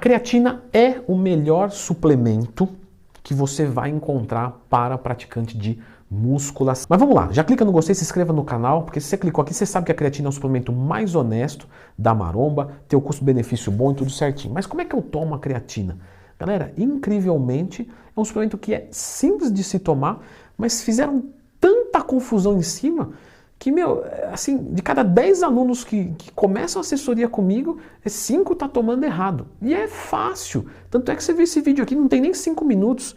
creatina é o melhor suplemento que você vai encontrar para praticante de musculação. Mas vamos lá, já clica no gostei, se inscreva no canal, porque se você clicou aqui, você sabe que a creatina é o suplemento mais honesto da maromba, tem o custo-benefício bom e tudo certinho. Mas como é que eu tomo a creatina? Galera, incrivelmente, é um suplemento que é simples de se tomar, mas fizeram tanta confusão em cima que, meu, assim, de cada 10 alunos que começam a assessoria comigo, 5 tá tomando errado. E é fácil. Tanto é que você vê esse vídeo aqui, não tem nem 5 minutos.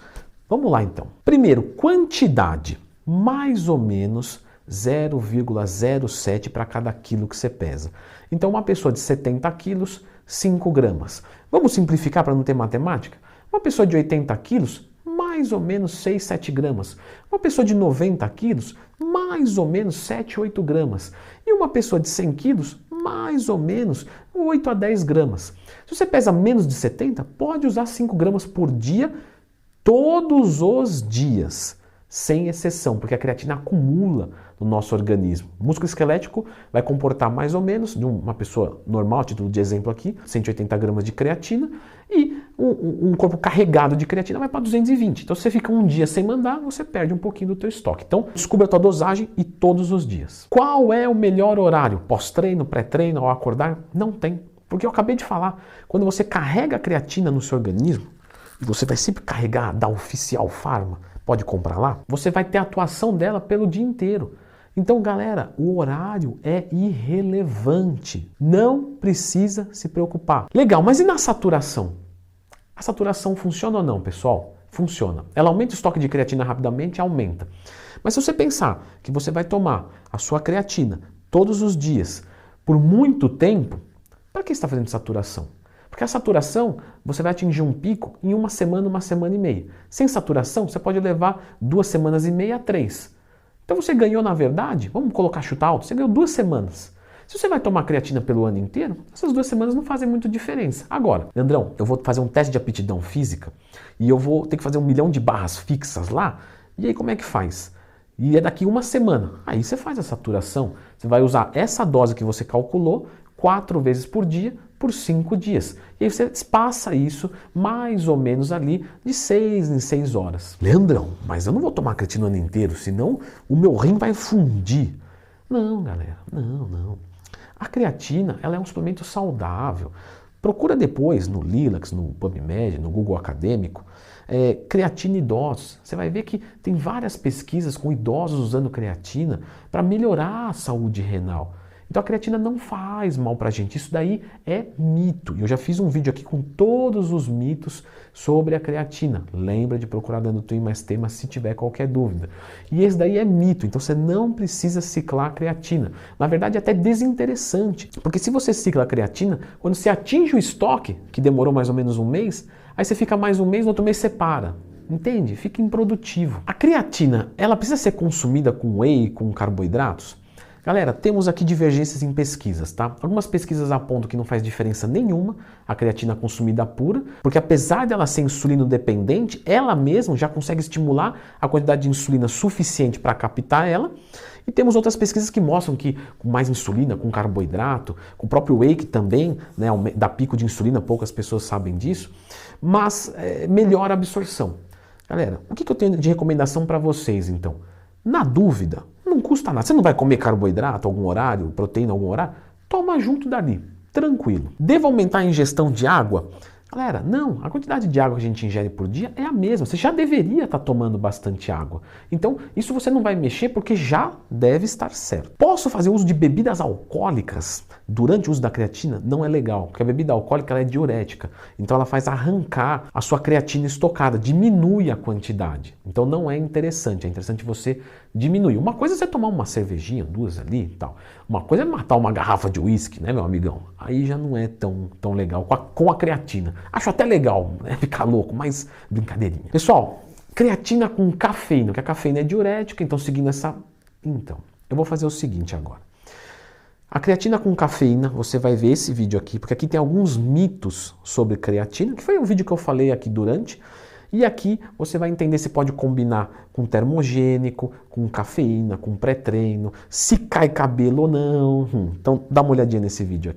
Vamos lá então. Primeiro, quantidade. Mais ou menos 0,07 para cada quilo que você pesa. Então, uma pessoa de 70 quilos, 5 gramas. Vamos simplificar para não ter matemática? Uma pessoa de 80 quilos, mais ou menos 6, 7 gramas. Uma pessoa de 90 quilos, mais ou menos 7, 8 gramas. E uma pessoa de 100 quilos, mais ou menos 8 a 10 gramas. Se você pesa menos de 70, pode usar 5 gramas por dia, todos os dias, sem exceção, porque a creatina acumula no nosso organismo. O músculo esquelético vai comportar mais ou menos, de uma pessoa normal, a título de exemplo aqui, 180 gramas de creatina, e um corpo carregado de creatina vai para 220. Então, se você fica um dia sem mandar, você perde um pouquinho do teu estoque. Então, descubra a tua dosagem e todos os dias. Qual é o melhor horário? Pós-treino, pré-treino, ao acordar? Não tem. Porque eu acabei de falar, quando você carrega a creatina no seu organismo, e você vai sempre carregar da Oficial Pharma, pode comprar lá, você vai ter a atuação dela pelo dia inteiro. Então, galera, o horário é irrelevante. Não precisa se preocupar. Legal, mas e na saturação? A saturação funciona ou não, pessoal? Funciona. Ela aumenta o estoque de creatina rapidamente? Aumenta. Mas se você pensar que você vai tomar a sua creatina todos os dias, por muito tempo, para que você está fazendo saturação? Porque a saturação, você vai atingir um pico em uma semana e meia. Sem saturação, você pode levar 2 semanas e meia a 3. Então você ganhou, na verdade, vamos colocar chutar alto, você ganhou 2 semanas. Se você vai tomar creatina pelo ano inteiro, essas 2 semanas não fazem muita diferença. Agora, Leandrão, eu vou fazer um teste de aptidão física e eu vou ter que fazer 1 milhão de barras fixas lá. E aí como é que faz? E é daqui 1 semana. Aí você faz a saturação. Você vai usar essa dose que você calculou 4 vezes por dia, por 5 dias. E aí você passa isso mais ou menos ali de 6 em 6 horas. Leandrão, mas eu não vou tomar creatina o ano inteiro, senão o meu rim vai fundir. Não, galera, não. A creatina, ela é um suplemento saudável. Procura depois no Lilacs, no PubMed, no Google Acadêmico, creatina idosos. Você vai ver que tem várias pesquisas com idosos usando creatina para melhorar a saúde renal. Então a creatina não faz mal pra gente, isso daí é mito. E eu já fiz um vídeo aqui com todos os mitos sobre a creatina. Lembra de procurar dando Twin mais tema se tiver qualquer dúvida. E esse daí é mito, então você não precisa ciclar a creatina. Na verdade é até desinteressante, porque se você cicla a creatina, quando você atinge o estoque, que demorou mais ou menos 1 mês, aí você fica mais 1 mês, no outro mês você para. Entende? Fica improdutivo. A creatina, ela precisa ser consumida com whey, com carboidratos? Galera, temos aqui divergências em pesquisas, tá? Algumas pesquisas apontam que não faz diferença nenhuma a creatina consumida pura, porque apesar dela ser insulino dependente, ela mesma já consegue estimular a quantidade de insulina suficiente para captar ela. E temos outras pesquisas que mostram que com mais insulina, com carboidrato, com o próprio whey que também, né, dá pico de insulina, poucas pessoas sabem disso, mas melhora a absorção. Galera, o que eu tenho de recomendação para vocês então? Na dúvida, não custa nada. Você não vai comer carboidrato algum horário, proteína algum horário? Toma junto dali, tranquilo. Devo aumentar a ingestão de água? Galera, não. A quantidade de água que a gente ingere por dia é a mesma. Você já deveria estar tomando bastante água. Então, isso você não vai mexer porque já deve estar certo. Posso fazer uso de bebidas alcoólicas durante o uso da creatina? Não é legal, porque a bebida alcoólica ela é diurética. Então, ela faz arrancar a sua creatina estocada, diminui a quantidade. Então, não é interessante. É interessante você diminuir. Uma coisa é você tomar uma cervejinha, 2 ali e tal. Uma coisa é matar uma garrafa de uísque, né, meu amigão? Aí já não é tão legal com a creatina. Acho até legal, né, ficar louco, mas brincadeirinha. Pessoal, creatina com cafeína, que a cafeína é diurética, então seguindo essa... Então, eu vou fazer o seguinte agora. A creatina com cafeína, você vai ver esse vídeo aqui, porque aqui tem alguns mitos sobre creatina, que foi um vídeo que eu falei aqui durante, e aqui você vai entender se pode combinar com termogênico, com cafeína, com pré-treino, se cai cabelo ou não. Então dá uma olhadinha nesse vídeo aqui.